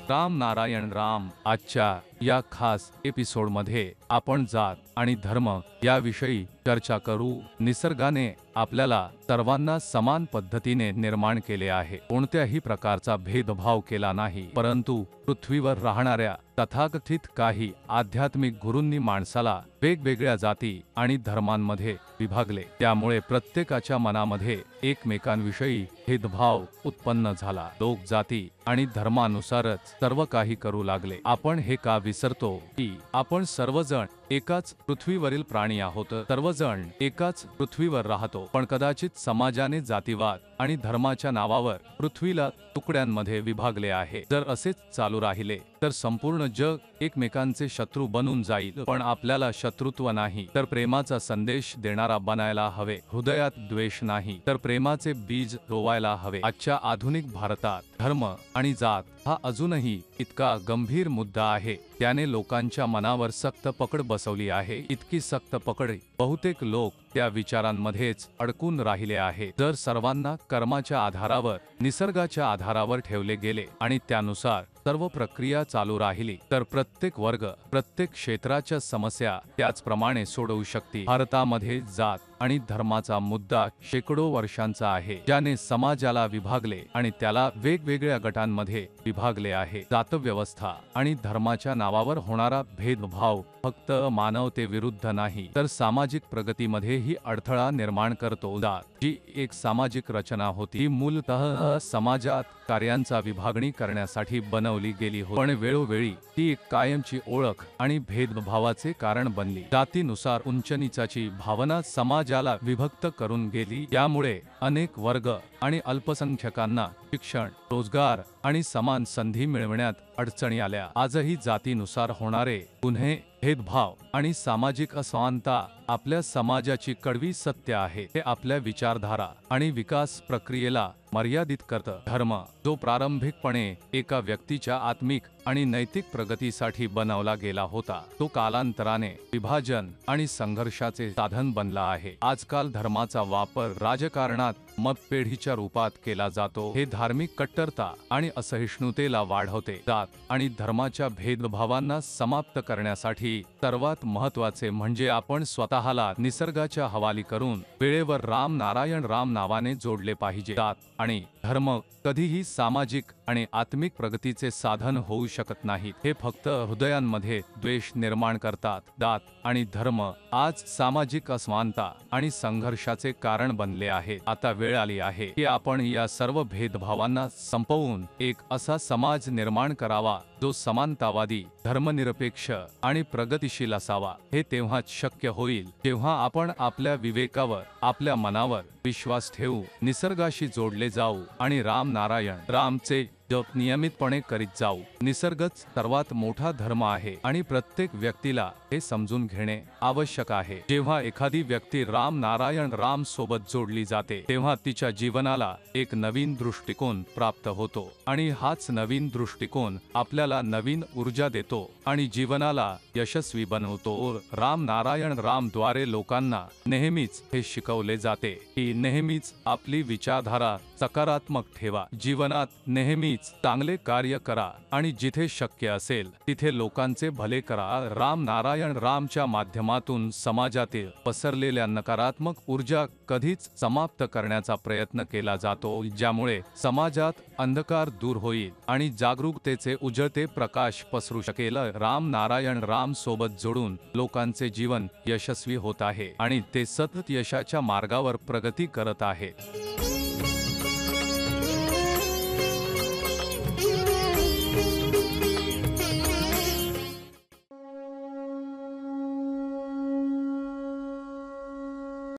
राम नारायण राम. आजच्या या खास एपिसोडमध्ये आपण जात आणि धर्म याविषयी चर्चा करू. निसर्गाने आपल्याला सर्वांना समान पद्धतीने निर्माण केले आहे. कोणत्याही प्रकारचा भेदभाव केला नाही, परंतु पृथ्वीवर राहणाऱ्या तथाकथित काही आध्यात्मिक गुरूंनी माणसाला वेगवेगळ्या जाती आणि धर्मांमध्ये विभागले. त्यामुळे प्रत्येकाच्या मनामध्ये एकमेकांविषयी भेदभाव उत्पन्न झाला. लोक जाती आणि धर्मानुसारच सर्व काही करू लागले. आपण हे का विसरतो की आपण सर्वजण एकाच पृथ्वीवरील प्राणी आहोत. सर्वजण एकाच पृथ्वीवर राहतो, पण कदाचित समाजाने जातीवाद आणि धर्माच्या नावावर पृथ्वीला तुकड्यांमध्ये विभागले आहे. जर असेच चालू राहिले तर संपूर्ण जग एकमेकांचे शत्रू बनून जाईल. पण आपल्याला शत्रुत्व नाही तर प्रेमाचा संदेश देणारा बनायला हवे. हृदयात द्वेष नाही तर प्रेमाचे बीज रोवायला हवे. आजच्या आधुनिक भारतात धर्म आणि जात हा अजूनही इतका गंभीर मुद्दा आहे. त्याने लोकांच्या मनावर सक्त पकड बसवली आहे. इतकी सक्त पकड बहुतेक लोक त्या विचारांमध्येच अडकून राहिले आहेत. जर सर्वांना कर्माच्या आधारावर, निसर्गाच्या आधारावर ठेवले गेले आणि त्यानुसार सर्व प्रक्रिया चालू राहिली तर प्रत्येक वर्ग, प्रत्येक क्षेत्राच्या समस्या त्याचप्रमाणे सोडवू शकतील. भारतामध्ये जात आणि धर्माचा मुद्दा शेकडो वर्षांचा आहे, ज्याने समाजाला विभागले आणि त्याला वेगवेगळ्या गटांमध्ये विभागले आहे. जातव्यवस्था आणि धर्माच्या नावावर होणारा भेदभाव फक्त मानवतेविरुद्ध नाही तर सामाजिक प्रगतीमध्येही अडथळा निर्माण करतो. जात जी एक सामाजिक रचना होती, ती मूलतः समाजात कार्यांचा विभागणी करण्यासाठी बनवली गेली होती, पण वेळोवेळी ती एक कायमची ओळख आणि भेदभावाचे कारण बनली. जातीनुसार उंचनीचाची भावना समाजाला विभक्त करून गेली. यामुळे अनेक वर्ग आणि अल्पसंख्याकांना शिक्षण, रोजगार आणि समान संधी मिळवण्यात अडचणी आल्या. आजही जातीनुसार होणारे गुन्हे, भेदभाव आणि सामाजिक असमानता आपल्या समाजाची कडवी सत्य आहे. हे आपल्या विचारधारा आणि विकास प्रक्रियेला मर्यादित करतं. धर्म जो प्रारंभिकपणे एका व्यक्तीच्या आत्मिक आणि नैतिक प्रगतीसाठी बनवला गेला होता, तो कालांतराने विभाजन आणि संघर्षाचे साधन बनला आहे. आजकाल धर्माचा वापर राजकारणात मतपेढीच्या रूपात केला जातो. हे धार्मिक कट्टरता आणि असहिष्णुतेला वाढवते. जात आणि धर्माच्या भेदभावांना समाप्त करण्यासाठी सर्वात महत्त्वाचे म्हणजे आपण स्वतःला निसर्गाच्या हवाली करून वेळेवर राम नारायण राम नावाने जोडले पाहिजे. जात आणि धर्म कधीही सामाजिक आणि आत्मिक प्रगतीचे साधन होऊ शकत नाहीत. हे फक्त हृदयांमध्ये द्वेष निर्माण करतात. जात आणि धर्म आज सामाजिक असमानता आणि संघर्षाचे कारण बनले आहेत. आता वेळ आली आहे की आपण या सर्व भेदभावांना संपवून एक असा समाज निर्माण करावा जो समानतावादी, धर्मनिरपेक्ष आणि प्रगतिशील असावा. हे तेव्हाच शक्य होईल जेव्हा आपण आपल्या विवेकावर, आपल्या मनावर विश्वास ठेवू, निसर्गाशी जोडले जाऊ आणि राम नारायण रामचे जप नियमितपणे करीत जाऊ. निसर्गच सर्वात मोठा धर्म आहे आणि प्रत्येक व्यक्तीला हे समजून घेणे आवश्यक आहे. जेव्हा एखादी व्यक्ती राम नारायण राम सोबत जोडली जाते तेव्हा तिच्या जीवनाला एक नवीन दृष्टिकोन प्राप्त होतो आणि हाच नवीन दृष्टिकोन आपल्याला नवीन ऊर्जा देतो आणि जीवनाला यशस्वी बनवतो. राम नारायण राम द्वारे लोकांना नेहमीच हे शिकवले जाते की नेहमीच आपली विचारधारा सकारात्मक ठेवा, जीवनात नेहमी चांगले कार्य करा आणि जिथे शक्य असेल तिथे लोकांचे भले करा. राम नारायण रामच्या माध्यमातून समाजातील पसरलेल्या नकारात्मक ऊर्जा कधीच समाप्त करण्याचा प्रयत्न केला जातो, ज्यामुळे समाजात अंधकार दूर होईल आणि जागरूकतेचे उजळते प्रकाश पसरू शकेल. राम नारायण राम सोबत जोडून लोकांचे जीवन यशस्वी होत आहे आणि ते सतत यशाच्या मार्गावर प्रगती करत आहेत.